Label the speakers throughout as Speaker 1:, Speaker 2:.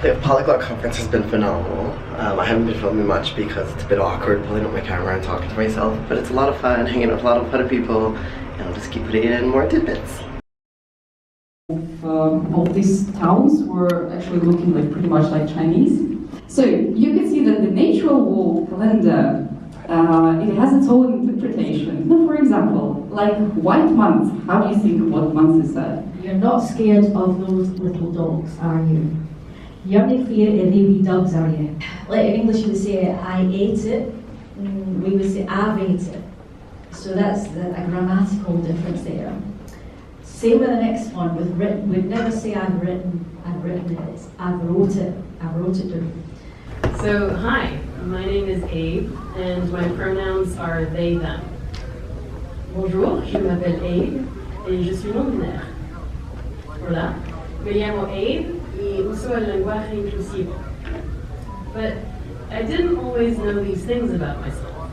Speaker 1: The Polyglot Conference has been phenomenal. I haven't been filming much because it's a bit awkward pulling up my camera and talking to myself, but it's a lot of fun hanging out with a lot of fun people, and I'll just keep putting in more tidbits.
Speaker 2: Of these towns were actually looking like pretty much like Chinese. So you can see that the natural wall calendar, it has its own interpretation. For example, like white month, how do you think what month is that?
Speaker 3: You're not scared of those little dogs, are you? You're not afraid of the wee dogs, are you? Like in English you would say, I ate it, we would say, I've ate it. So that's a grammatical difference there. Same with the next one, with written. We'd never say I've written it. It's I've wrote it down.
Speaker 4: So, hi, my name is Abe, and my pronouns are they, them. Bonjour, je m'appelle Abe, et je suis non-binaire. Hola, me llamo Abe, y uso el lenguaje inclusivo. But I didn't always know these things about myself.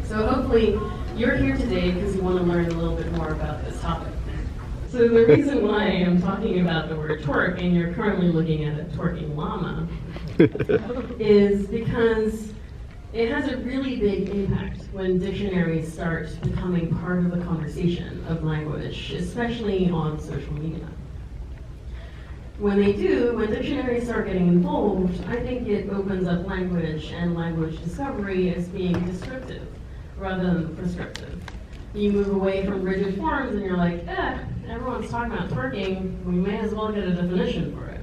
Speaker 4: So hopefully, you're here today because you want to learn a little bit more about this topic. So the reason why I'm talking about the word twerk, and you're currently looking at a twerking llama, is because it has a really big impact when dictionaries start becoming part of the conversation of language, especially on social media. When they do, when dictionaries start getting involved, I think it opens up language and language discovery as being descriptive rather than prescriptive. You move away from rigid forms and you're like, everyone's talking about twerking, we may as well get a definition for it.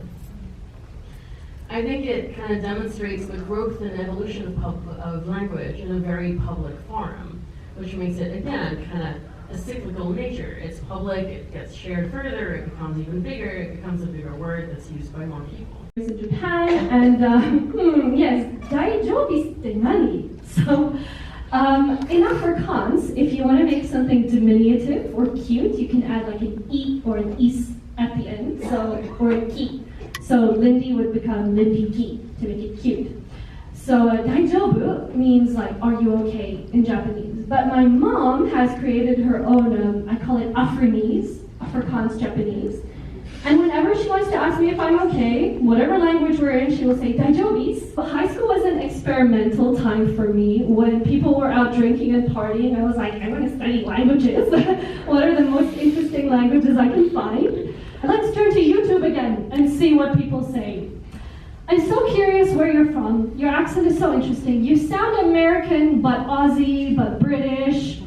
Speaker 4: I think it kind of demonstrates the growth and evolution of language in a very public forum, which makes it, again, kind of a cyclical nature. It's public, it gets shared further, it becomes even bigger, it becomes a bigger word that's used by more people.
Speaker 5: In Japan, and yes, daijoubi tte nani? So, in Afrikaans, if you want to make something diminutive or cute, you can add like an e or an is at the end, so, or a ki. So Lindy would become Lindy ki to make it cute. So daijoubu means like, are you okay in Japanese? But my mom has created her own, I call it Afrikaans Japanese. And whenever she wants to ask me if I'm okay, whatever language we're in, she will say daijobis. But high school was an experimental time for me. When people were out drinking and partying, I was like, I want to study languages. What are the most interesting languages I can find? And let's turn to YouTube again and see what people say. I'm so curious where you're from. Your accent is so interesting. You sound American, but Aussie, but British.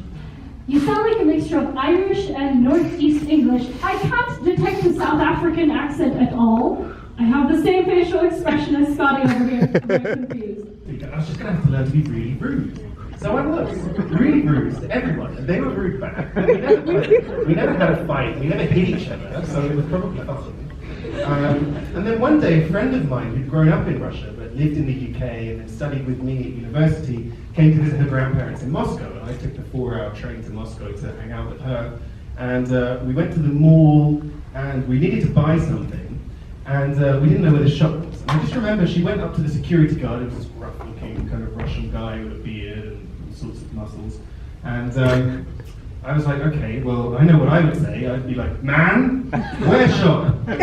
Speaker 5: You sound like a mixture of Irish and Northeast English. I can't detect a South African accent at all. I have the same facial expression as Scotty over here. I'm very confused.
Speaker 6: I was just going to have to learn to be really rude. So I was really rude to everyone, and they were rude back. We never had a fight, we never hit each other, so it was probably fun. And then one day, a friend of mine who'd grown up in Russia but lived in the UK and then studied with me at university came to visit her grandparents in Moscow, and I took the 4-hour train to Moscow to hang out with her. And we went to the mall, and we needed to buy something, and we didn't know where the shop was. And I just remember she went up to the security guard, it was this rough-looking kind of Russian guy with a beard and all sorts of muscles, and I was like, okay, well, I know what I would say. I'd be like, man, where shop? And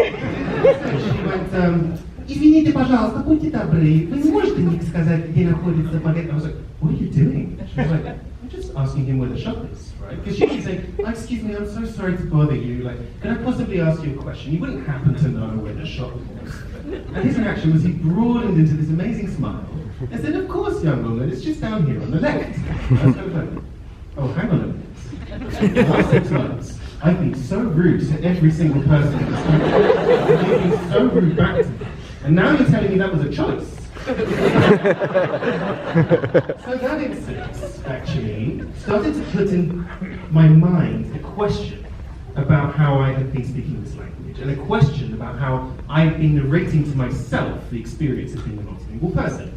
Speaker 6: she went, извините, пожалуйста, будьте добры, вы сможете мне сказать, где находится багет? I was like, what are you doing? She was like, I'm just asking him where the shop is, right? Because she would say, excuse me, I'm so sorry to bother you. Like, can I possibly ask you a question? You wouldn't happen to know where the shop was. And his reaction was he broadened into this amazing smile and said, of course, young woman, it's just down here on the left. I was like, oh, hang on a minute. In the last 6 months, I've been so rude to every single person. I've been so rude back to me. And now you're telling me that was a choice. So that instance, actually, started to put in my mind a question about how I had been speaking this language, and a question about how I've been narrating to myself the experience of being a multilingual person.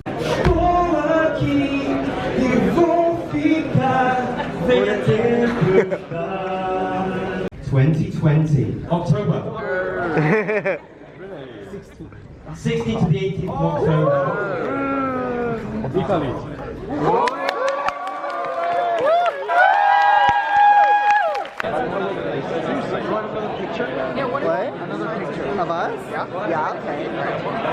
Speaker 6: 2020, October. 16th to the 18th of October. Italy.
Speaker 1: What? Another picture of us?
Speaker 7: Yeah, okay.